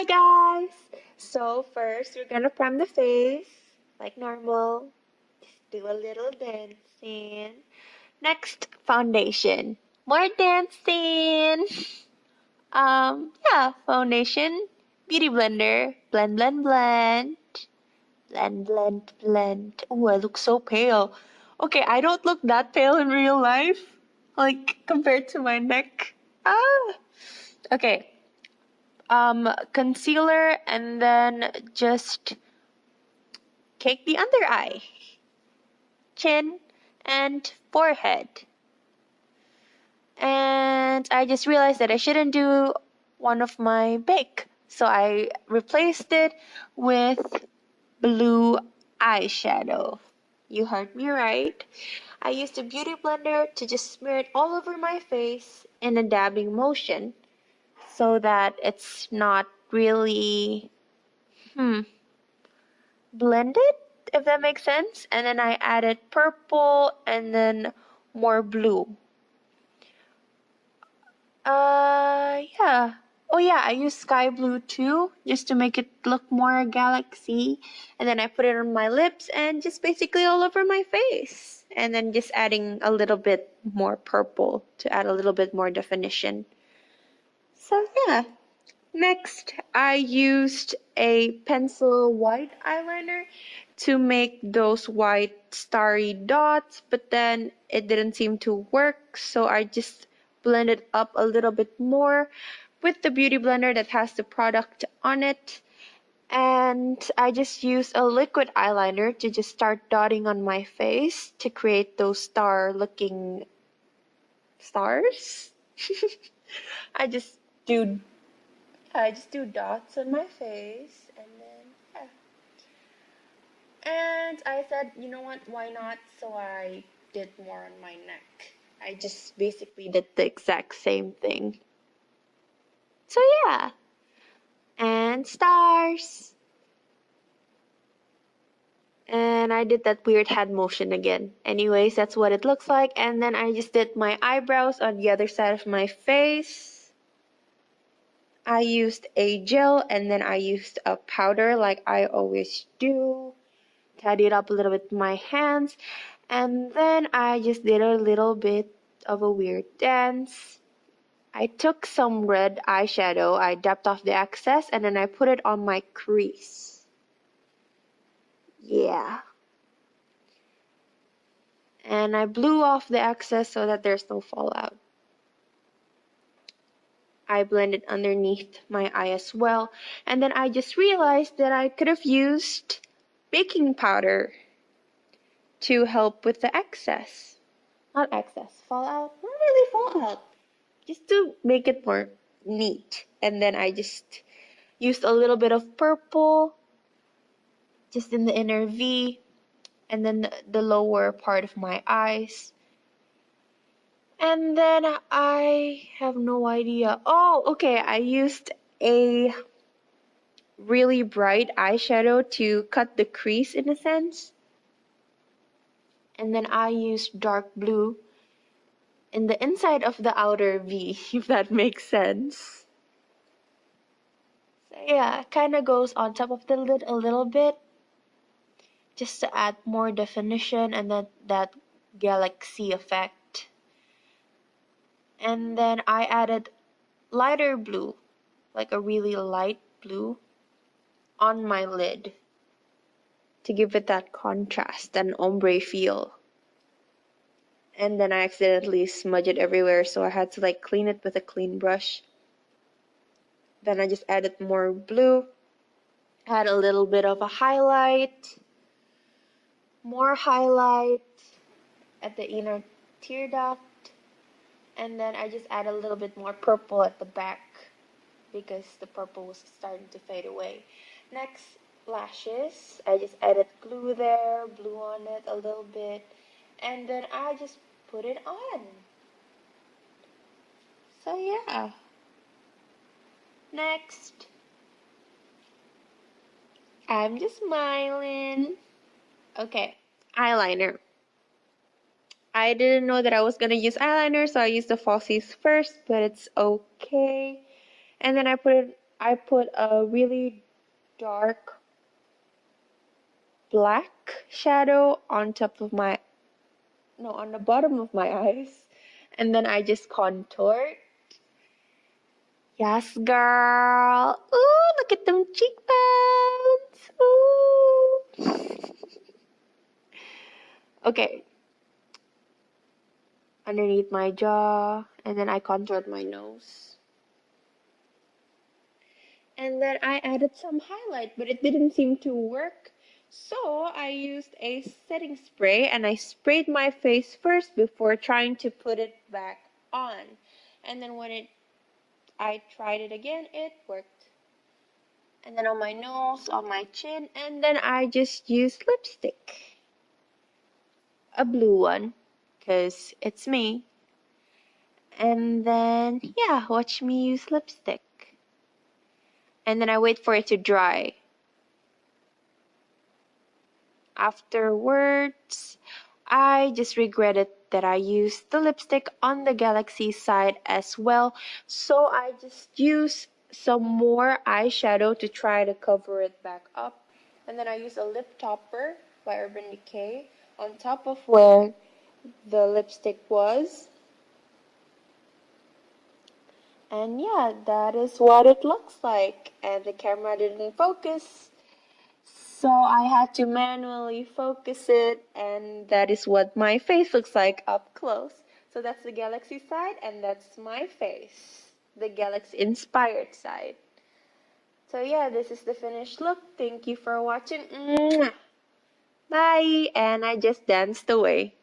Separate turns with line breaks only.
Hi guys! So first we're gonna prime the face like normal. Just do a little dancing. Next, foundation. More dancing. Yeah, foundation. Beauty blender. Blend, blend, blend. Blend, blend, blend. Oh, I look so pale. Okay, I don't look that pale in real life. Like compared to my neck. Ah. Okay, concealer, and then just cake the under eye, chin, and forehead. And I just realized that I shouldn't do one of my bake, so I replaced it with blue eyeshadow. You heard me right. I used a beauty blender to just smear it all over my face in a dabbing motion so that it's not really blended, if that makes sense. And then I added purple and then more blue. Yeah. Oh yeah, I used sky blue too, just to make it look more galaxy. And then I put it on my lips and just basically all over my face. And then just adding a little bit more purple to add a little bit more definition. So yeah. Next, I used a pencil white eyeliner to make those white starry dots, but then it didn't seem to work, so I just blended up a little bit more with the beauty blender that has the product on it. And I just used a liquid eyeliner to just start dotting on my face to create those star looking stars. I just do dots on my face, and then yeah. And I said, you know what, why not? So I did more on my neck. I just basically did the exact same thing. So yeah. And stars. And I did that weird head motion again. Anyways, that's what it looks like. And then I just did my eyebrows on the other side of my face. I used a gel and then I used a powder like I always do. Tidy it up a little bit with my hands. And then I just did a little bit of a weird dance. I took some red eyeshadow, I dabbed off the excess, and then I put it on my crease. Yeah. And I blew off the excess so that there's no fallout. I blended underneath my eye as well. And then I just realized that I could have used baking powder to help with the excess. Not excess, fallout. Not really fallout. Just to make it more neat. And then I just used a little bit of purple just in the inner V and then the lower part of my eyes. And then I have no idea. Oh, okay. I used a really bright eyeshadow to cut the crease in a sense. And then I used dark blue in the inside of the outer V, if that makes sense. So yeah, kind of goes on top of the lid a little bit, just to add more definition and then that galaxy effect. And then I added lighter blue, like a really light blue, on my lid to give it that contrast and ombre feel. And then I accidentally smudged it everywhere, so I had to like clean it with a clean brush. Then I just added more blue, add a little bit of a highlight, more highlight at the inner tear duct, and then I just add a little bit more purple at the back because the purple was starting to fade away. Next, lashes. I just added glue there, blue on it a little bit, and then I just put it on. So yeah. Next, I'm just smiling. Okay, eyeliner. I didn't know that I was gonna use eyeliner, so I used the falsies first, but it's okay. And then I put a really dark black shadow on top of my, no, on the bottom of my eyes. And then I just contoured. Yes, girl. Ooh, look at them cheekbones. Ooh. Okay. Underneath my jaw. And then I contoured my nose. And then I added some highlight, but it didn't seem to work. So I used a setting spray and I sprayed my face first before trying to put it back on. And then when I tried it again, it worked. And then on my nose, on my chin, and then I just used lipstick. A blue one, because it's me. And then, yeah, watch me use lipstick. And then I wait for it to dry. Afterwards, I just regretted that I used the lipstick on the Galaxy side as well, so I just used some more eyeshadow to try to cover it back up. And then I used a lip topper by Urban Decay on top of where the lipstick was. And yeah, that is what it looks like. And the camera didn't focus, so I had to manually focus it, and that is what my face looks like up close. So that's the Galaxy side, and that's my face, the Galaxy inspired side. So yeah, this is the finished look. Thank you for watching. Mwah! Bye, and I just danced away.